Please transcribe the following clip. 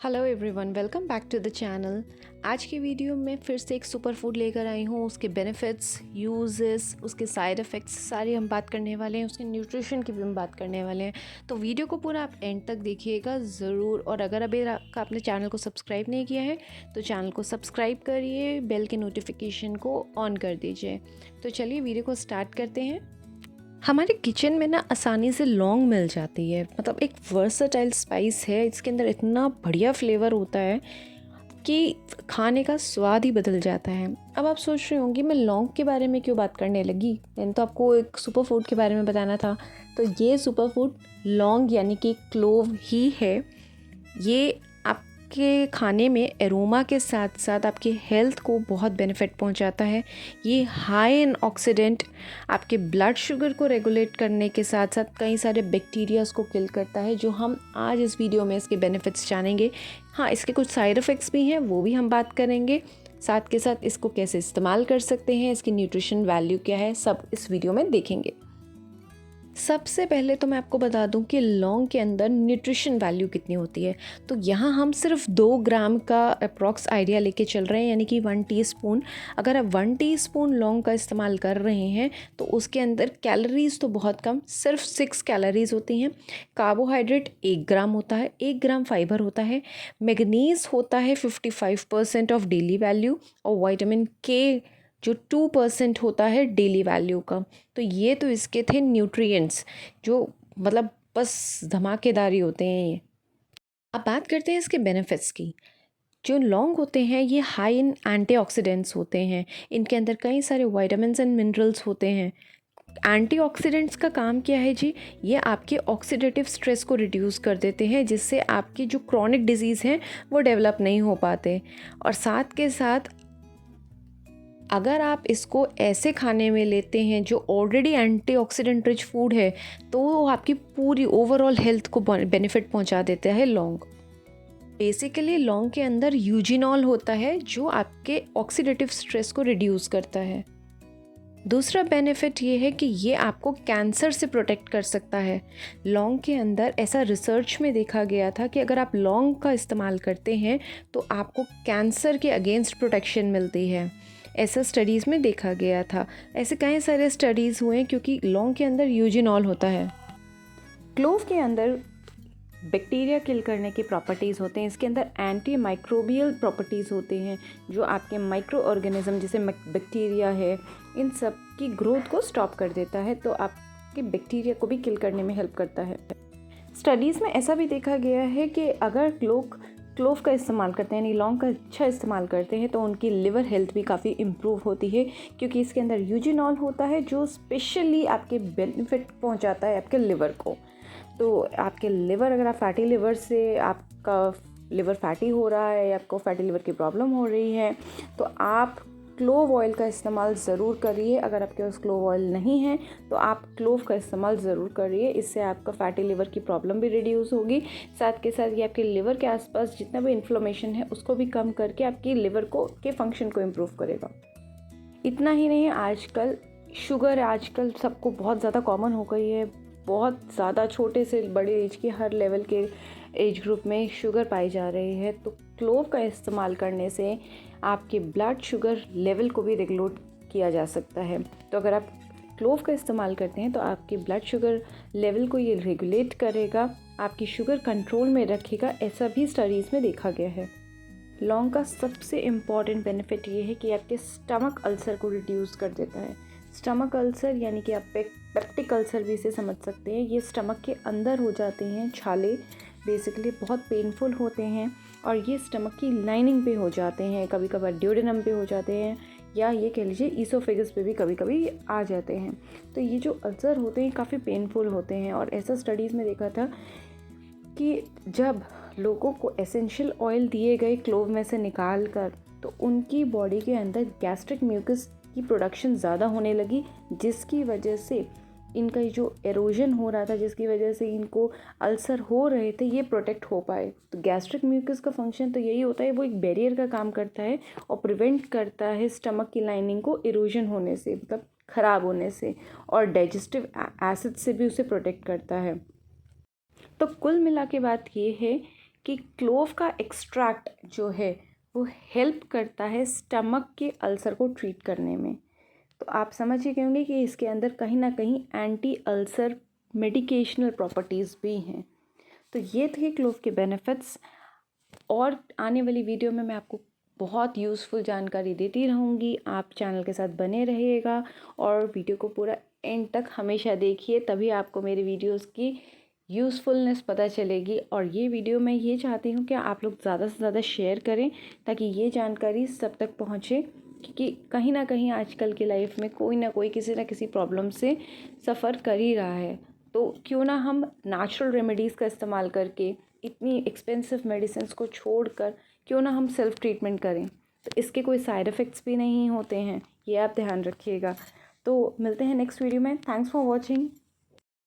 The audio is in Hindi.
Hello everyone, welcome back to the channel. आज की वीडियो में फिर से एक सुपर फूड लेकर आई हूँ। उसके बेनिफिट्स, यूजेस, उसके साइड इफ़ेक्ट्स सारी हम बात करने वाले हैं। उसके न्यूट्रिशन की भी हम बात करने वाले हैं। तो वीडियो को पूरा आप एंड तक देखिएगा ज़रूर। और अगर अभी आपने चैनल को सब्सक्राइब नहीं किया है तो चैनल को सब्सक्राइब करिए, बेल के नोटिफिकेशन को ऑन कर दीजिए। तो चलिए वीडियो को स्टार्ट करते हैं। हमारे किचन में ना आसानी से लौंग मिल जाती है। मतलब एक वर्सेटाइल स्पाइस है। इसके अंदर इतना बढ़िया फ्लेवर होता है कि खाने का स्वाद ही बदल जाता है। अब आप सोच रहे होंगे मैं लौंग के बारे में क्यों बात करने लगी, मैंने तो आपको एक सुपर फूड के बारे में बताना था। तो ये सुपर फूड लौंग यानी कि क्लोव ही है। ये आपके खाने में एरोमा के साथ साथ आपकी हेल्थ को बहुत बेनिफिट पहुंचाता है। ये हाई इन ऑक्सीडेंट, आपके ब्लड शुगर को रेगुलेट करने के साथ साथ कई सारे बैक्टीरियाज को किल करता है, जो हम आज इस वीडियो में इसके बेनिफिट्स जानेंगे। हाँ, इसके कुछ साइड इफ़ेक्ट्स भी हैं, वो भी हम बात करेंगे। साथ के साथ इसको कैसे इस्तेमाल कर सकते हैं, इसकी न्यूट्रिशन वैल्यू क्या है, सब इस वीडियो में देखेंगे। सबसे पहले तो मैं आपको बता दूं कि लौंग के अंदर न्यूट्रिशन वैल्यू कितनी होती है। तो यहाँ हम सिर्फ 2 ग्राम का अप्रॉक्स आइडिया लेके चल रहे हैं, यानी कि 1 टीस्पून। अगर आप 1 टीस्पून लौंग का इस्तेमाल कर रहे हैं तो उसके अंदर कैलोरीज़ तो बहुत कम, सिर्फ 6 कैलोरीज़ होती हैं। कार्बोहाइड्रेट 1 ग्राम होता है, 1 ग्राम फाइबर होता है, मैग्नीज होता है 55% ऑफ डेली वैल्यू, और विटामिन के जो 2% होता है डेली वैल्यू का। तो ये तो इसके थे न्यूट्रिएंट्स, जो मतलब बस धमाकेदार ही होते हैं ये। अब बात करते हैं इसके बेनिफिट्स की। जो लौंग होते हैं ये हाई इन एंटीऑक्सीडेंट्स होते हैं। इनके अंदर कई सारे विटामिन्स एंड मिनरल्स होते हैं। एंटीऑक्सीडेंट्स का काम क्या है जी? ये आपके ऑक्सीडेटिव स्ट्रेस को रिड्यूस कर देते हैं, जिससे आपकी जो क्रॉनिक डिजीज़ हैं वो डेवलप नहीं हो पाते। और साथ के साथ अगर आप इसको ऐसे खाने में लेते हैं जो ऑलरेडी एंटीऑक्सीडेंट रिच फूड है, तो वो आपकी पूरी ओवरऑल हेल्थ को बेनिफिट पहुंचा देता है लौंग। बेसिकली लौंग के अंदर यूजिनॉल होता है जो आपके ऑक्सीडेटिव स्ट्रेस को रिड्यूस करता है। दूसरा बेनिफिट ये है कि ये आपको कैंसर से प्रोटेक्ट कर सकता है। लौंग के अंदर ऐसा रिसर्च में देखा गया था कि अगर आप लौंग का इस्तेमाल करते हैं तो आपको कैंसर के अगेंस्ट प्रोटेक्शन मिलती है। ऐसा स्टडीज़ में देखा गया था। ऐसे कई सारे स्टडीज़ हुए क्योंकि लौंग के अंदर यूजिनॉल होता है। क्लोव के अंदर बैक्टीरिया किल करने की प्रॉपर्टीज़ होते हैं। इसके अंदर एंटी माइक्रोबियल प्रॉपर्टीज़ होते हैं, जो आपके माइक्रो ऑर्गेनिज्म जैसे बैक्टीरिया है, इन सब की ग्रोथ को स्टॉप कर देता है। तो आपके बैक्टीरिया को भी किल करने में हेल्प करता है। स्टडीज़ में ऐसा भी देखा गया है कि अगर लोग क्लोव का इस्तेमाल करते हैं, यानी लौंग का अच्छा इस्तेमाल करते हैं, तो उनकी लिवर हेल्थ भी काफ़ी इम्प्रूव होती है, क्योंकि इसके अंदर यूजिनॉल होता है जो स्पेशली आपके बेनिफिट पहुंचाता है आपके लिवर को। तो आपके लिवर, अगर आप फैटी लिवर से आपका लिवर फैटी हो रहा है या आपको फैटी लिवर की प्रॉब्लम हो रही है, तो आप क्लोव ऑयल का इस्तेमाल ज़रूर करिए। अगर आपके पास क्लोव ऑयल नहीं है तो आप क्लोव का इस्तेमाल ज़रूर करिए। इससे आपका फैटी लिवर की प्रॉब्लम भी रिड्यूस होगी। साथ के साथ ये आपके लिवर के आसपास जितना भी इन्फ्लेमेशन है उसको भी कम करके आपकी लिवर को के फंक्शन को इम्प्रूव करेगा। इतना ही नहीं, आजकल शुगर आजकल सबको बहुत ज़्यादा कॉमन हो गई है। बहुत ज़्यादा छोटे से बड़े एज के हर लेवल के एज ग्रुप में शुगर पाई जा रही है। तो क्लोव का इस्तेमाल करने से आपके ब्लड शुगर लेवल को भी रेगुलेट किया जा सकता है। तो अगर आप क्लोव का इस्तेमाल करते हैं तो आपके ब्लड शुगर लेवल को ये रेगुलेट करेगा, आपकी शुगर कंट्रोल में रखेगा। ऐसा भी स्टडीज़ में देखा गया है। लौंग का सबसे इम्पॉर्टेंट बेनिफिट ये है कि आपके स्टमक अल्सर को रिड्यूस कर देता है। स्टमक अल्सर यानी कि आप पेप्टिक अल्सर भी इसे समझ सकते हैं। ये स्टमक के अंदर हो जाते हैं छाले, बेसिकली बहुत पेनफुल होते हैं, और ये स्टमक की लाइनिंग पे हो जाते हैं, कभी कभार ड्यूडेनम पे हो जाते हैं, या ये कह लीजिए ईसोफेगस पे भी कभी कभी आ जाते हैं। तो ये जो अल्सर होते हैं काफ़ी पेनफुल होते हैं। और ऐसा स्टडीज़ में देखा था कि जब लोगों को एसेंशियल ऑयल दिए गए क्लोव में से निकाल कर, तो उनकी बॉडी के अंदर गैस्ट्रिक म्यूकस की प्रोडक्शन ज़्यादा होने लगी, जिसकी वजह से इनका जो एरोजन हो रहा था, जिसकी वजह से इनको अल्सर हो रहे थे, ये प्रोटेक्ट हो पाए। तो गैस्ट्रिक म्यूकस का फंक्शन तो यही होता है, वो एक बैरियर का काम करता है और प्रिवेंट करता है स्टमक की लाइनिंग को इरोजन होने से, मतलब ख़राब होने से, और डाइजेस्टिव एसिड से भी उसे प्रोटेक्ट करता है। तो कुल मिला के बात ये है कि क्लोव का एक्सट्रैक्ट जो है वो हेल्प करता है स्टमक के अल्सर को ट्रीट करने में। तो आप समझ ही गए होंगे कि इसके अंदर कहीं ना कहीं एंटी अल्सर मेडिकेशनल प्रॉपर्टीज़ भी हैं। तो ये थे क्लोव के बेनिफिट्स, और आने वाली वीडियो में मैं आपको बहुत यूज़फुल जानकारी देती रहूँगी। आप चैनल के साथ बने रहिएगा और वीडियो को पूरा एंड तक हमेशा देखिए, तभी आपको मेरे वीडियोस की यूज़फुलनेस पता चलेगी। और ये वीडियो मैं ये चाहती हूँ कि आप लोग ज़्यादा से ज़्यादा शेयर करें ताकि ये जानकारी सब तक पहुँचे, क्योंकि कहीं ना कहीं आजकल की लाइफ में कोई ना कोई किसी ना किसी प्रॉब्लम से सफ़र कर ही रहा है। तो क्यों ना हम नेचुरल रेमेडीज़ का इस्तेमाल करके, इतनी एक्सपेंसिव मेडिसिन को छोड़कर क्यों ना हम सेल्फ़ ट्रीटमेंट करें। तो इसके कोई साइड इफ़ेक्ट्स भी नहीं होते हैं, ये आप ध्यान रखिएगा। तो मिलते हैं नेक्स्ट वीडियो में। Thanks for watching.